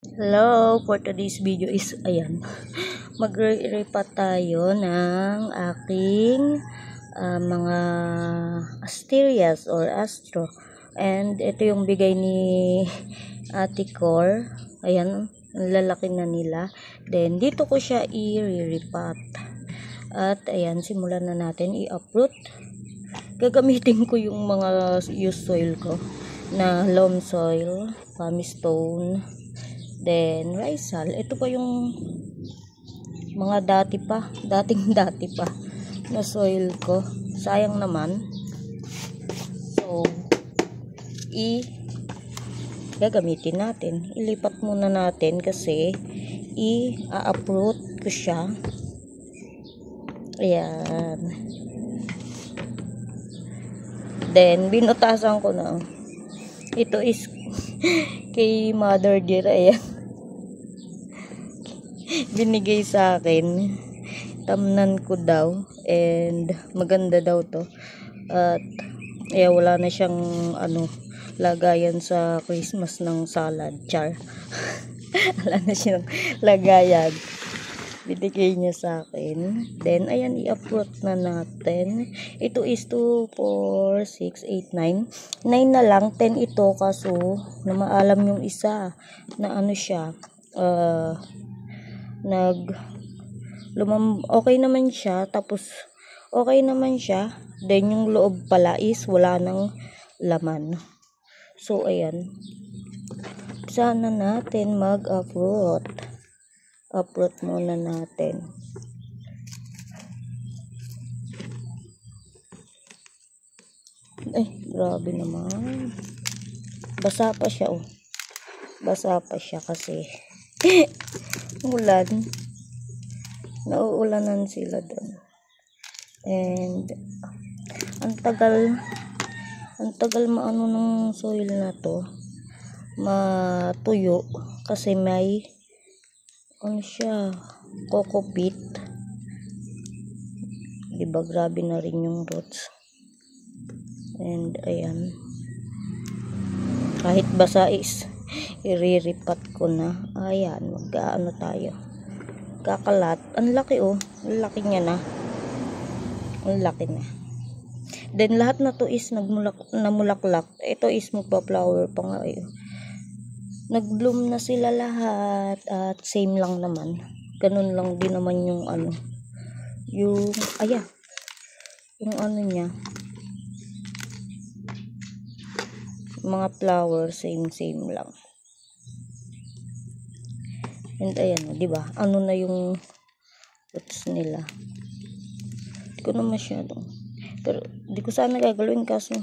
Hello, for today's video is, ayan, magre-repat tayo ng aking mga asterias or astro. And ito yung bigay ni Ate Cor. Ayan, ang lalaki na nila. Then, dito ko siya i-repat. At, ayan, simulan na natin i-uproot. Gagamitin ko yung mga used soil ko na loam soil, pumice stone, then risal. Ito pa yung mga dating dati pa na soil ko. Sayang naman. So, gagamitin natin. Ilipat muna natin kasi i-uproot ko siya. Ayan. Then, binutasan ko na. Ito is kay Mother Dear. Ayan. Binigay sa akin. Tamnan ko daw. And, maganda daw to. At, wala na siyang, lagayan sa Christmas ng salad. Char. Wala na siyang lagayan. Binigay niya sa akin. Then, ayan, i-uproot na natin. Ito is 2, 4, 6, 8, 9. 9 na lang. 10 ito kaso na maalam yung isa na siya. Okay naman siya. Tapos, okay naman siya. Then, yung loob pala is wala nang laman. So, ayan. Sana natin mag-uproot. Uproot muna natin. Ay, grabe naman. Basa pa siya, oh. Basa pa siya kasi ulan. Nauulanan sila doon. And ang tagal maano ng soil na to. Matuyo kasi may siya, coco peat. Diba, grabe na rin yung roots. And ayan, kahit basa is iriripat ko na. Ayan, mag-aano tayo, kakalat. Ang laki, oh. Ang laki niya na. Ang laki na. Then lahat na to is namulaklak. Ito is magpa-flower pa nga, eh. Nag-bloom na sila lahat. At same lang naman. Ganun lang din naman yung yung niya. Mga flower, same lang. And ayan, di ba? Na yung roots nila. Di ko na masyadong. Pero di ko sana gagawin kasi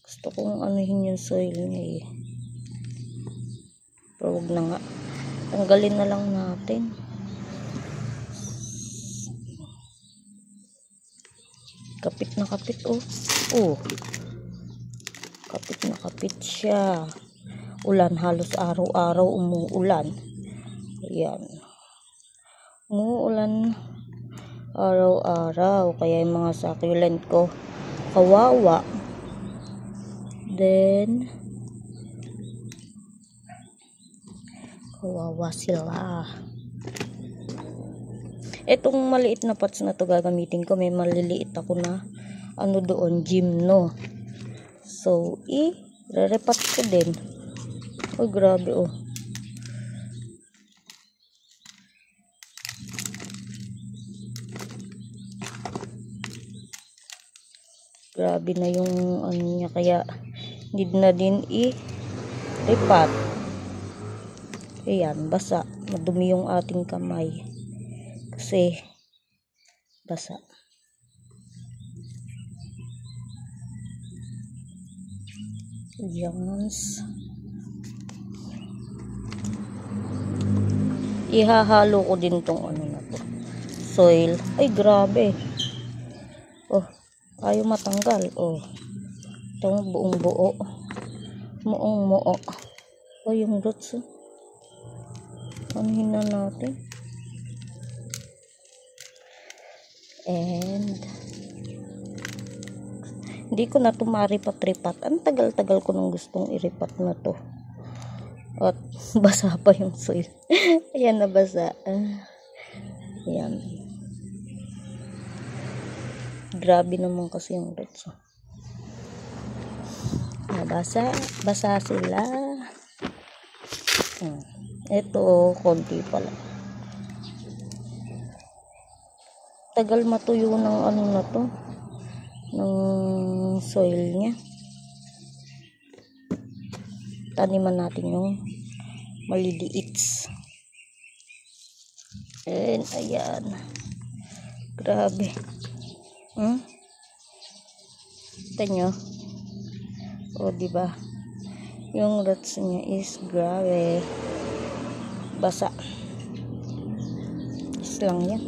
gusto kong anuhin yung soil niya, eh. Pero wag na nga. Tanggalin na lang natin. Kapit na kapit, oh. Oh. Kapit na kapit siya. Ulan, halos araw-araw umuulan. Ayan. Umuulan araw-araw. Kaya yung mga succulent ko kawawa. Then, kawawa sila. Etong maliit na pots na to gagamitin ko. May maliliit ako na doon, gymno. So, re-repat ko din. Oh, grabe, oh. Grabe na yung niya, kaya need na din i-repat. Ayan, basa. Madumi yung ating kamay. Kasi basa. Yes. Ihahalo ko din tong na to. Soil. Ay, grabe. Oh, ayaw matanggal. Oh. Itong buong buo. Muong muo. Oh, yung roots. Anuhin na natin. And hindi ko na ito maripat-ripat. Ang tagal-tagal ko nang gustong iripat na to. At basa pa yung soil. Ayan, nabasa. Ayan. Grabe naman kasi yung roots. Basa sila. Ito, konti pala. Tagal matuyo ng ano na to, ng soil niya. Taniman natin yung maliliit. And ayan. Grabe. Ito nyo. O, diba? Yung roots niya is grabe. Basa. Is lang yan.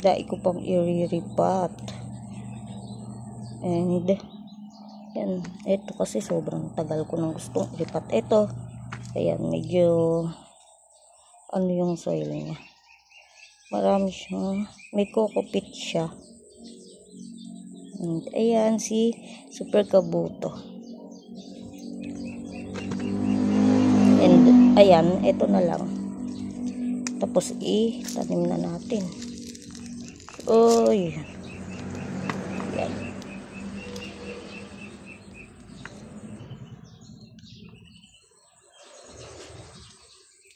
Dai ko pang iriripat. And yan, ito kasi sobrang tagal ko nang gustong iripat. Ito, ayan, medyo ano yung soil niya. Marami siyang, may kokopit siya. And ayan, si Super Kabuto. And ayan, ito na lang. Tapos tanim na natin. Oy. Yan.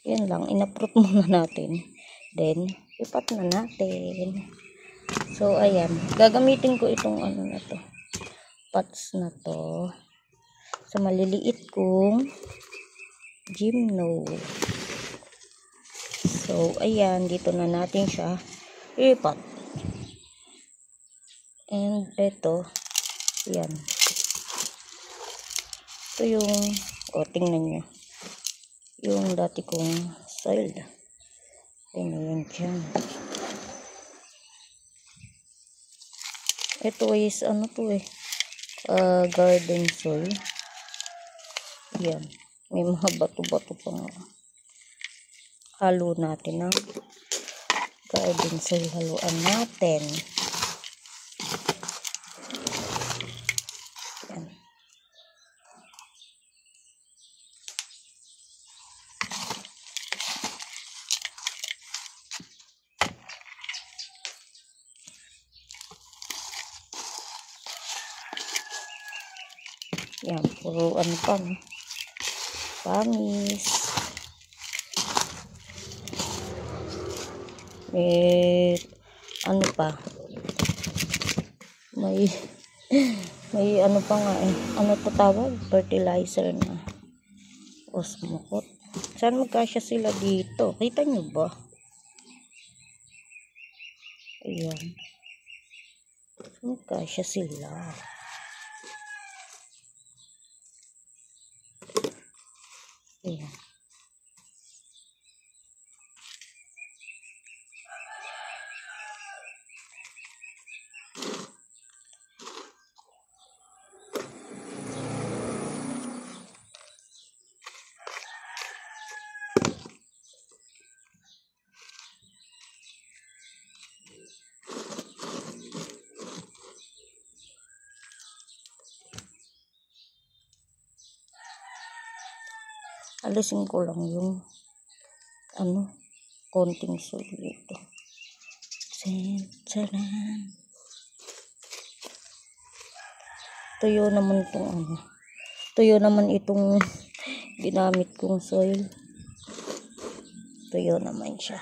Yan lang, inaprot muna natin. Then, ipat na natin. So, ayan. Gagamitin ko itong ano na to. Pots na to. Sa maliliit kong gymno. So, ayan. Dito na natin siya ipat. And ito, yan. Ito yung, tingnan nyo. Yung dati kong soil. Ayan dyan. Ito is, ano to garden soil. Yan. May mga bato-bato pa nga. Halo natin ng garden soil. Haluan natin. Yan, puro ano pa, no? Pamis. May, ano pa? May ano pa nga Ano to tawag? Fertilizer na. Osmocot. Saan magkasya sila dito? Kita nyo ba? Ayan. Saan magkasya sila? Ayan. Alisin ko lang yung konting soil dito. Taran. Tuyo naman itong ginamit kong soil. Tuyo naman siya.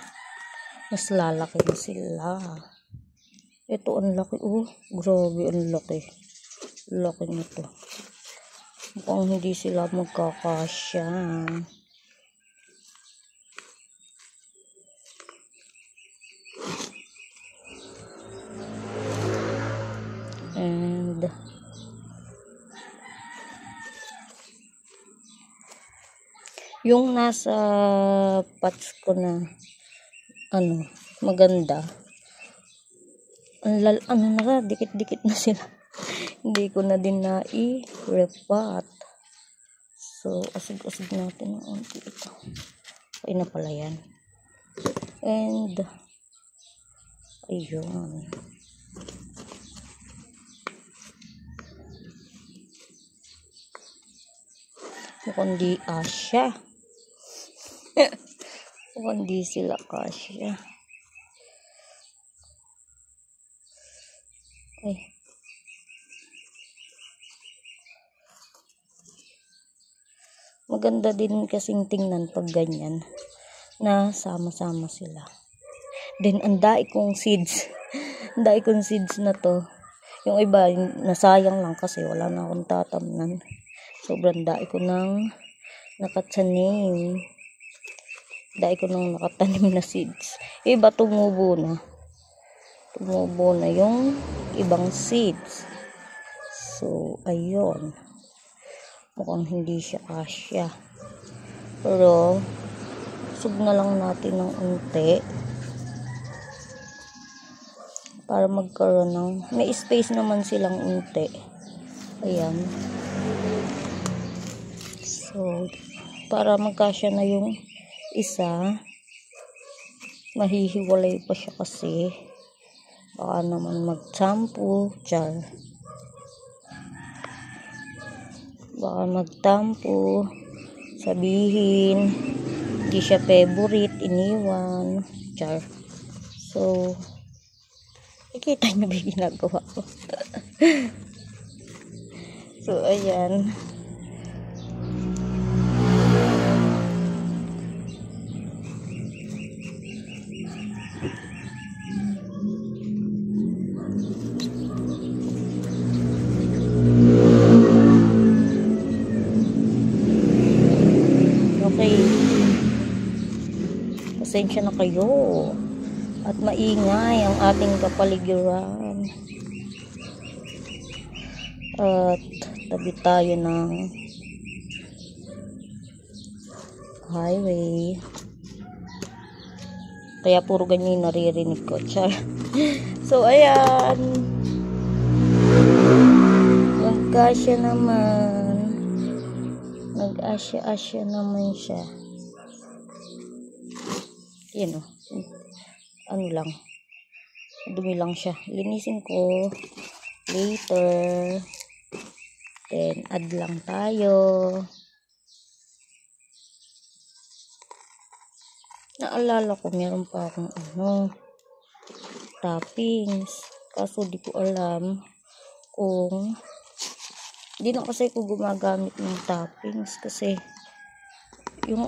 Mas lalaki na sila. Ito ang laki. Grabe ang laki. Laki nito. Mukhang hindi sila magkakasya. And yung nasa pots ko na maganda, dikit-dikit na sila. Hindi ko na din na i-repat. So, asig-asig natin ng unti ito. Okay na pala yan. And ayun. Mukhang di asya. Mukhang di sila kasya. Ay. Maganda din kasing tingnan pag ganyan na sama-sama sila. Then ang dai kong seeds. Ang dai kong seeds na to. Yung iba nasayang lang kasi wala na akong tatamnan. Sobrang dai ko nang nakatanim. Dai ko nang nakatanim na seeds. Iba tumubo na. Tumubo na yung ibang seeds. So, ayun. Mukhang hindi siya kasya. Pero, sub na lang natin ng unti. Para magkaroon ng, may space naman silang unti. Ayan. So, para magkasya na yung isa, mahihiwalay pa siya kasi. Baka naman magtampo, char. Baka magtampo, sabihin, hindi siya favorite, iniwan, char. So, ikita nyo ba yung ginagawa ko? So, ayan. Okay. Pasensya na kayo. At maingay ang ating kapaligiran. At tabi tayo ng highway. Kaya puro ganyan naririnig ko. Char. So, ayan. Nagkasya naman. Nag-asya-asya naman siya. Yan o. Ano lang. Dumi lang siya. Linisin ko. Later. Then, add lang tayo. Naalala ko, meron pa akong toppings. Kaso di ko alam kung hindi na kasi ko gumagamit ng toppings kasi yung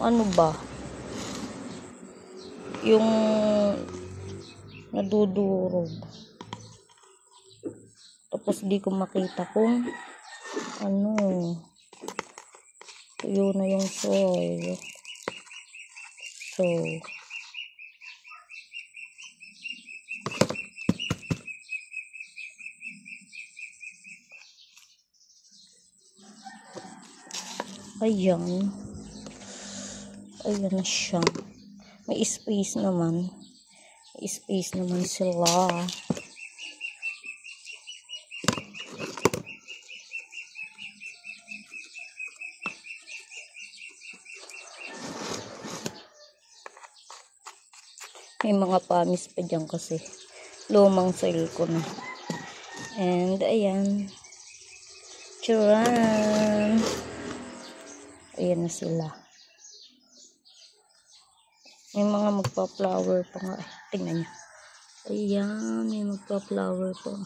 yung nadudurog. Tapos di ko makita kung tuyo na yung soy. So, ayan siya. May space naman sila. May mga pamis pa dyan kasi lumang soil ko na. And ayan, charan, ayan na sila. May mga magpa-flower pa nga. Tingnan nyo. Ayan, may magpa-flower pa.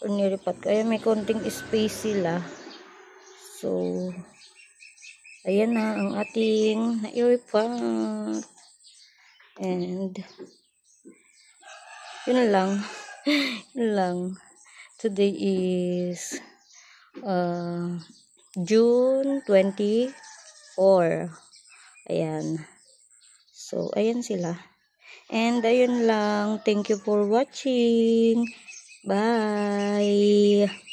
Or niripat ko. Ayan, may konting space sila. So, ayan na ang ating na-iripat. And, yun lang. Today is June 24. Ayan. So, ayan sila. And, ayun lang. Thank you for watching. Bye!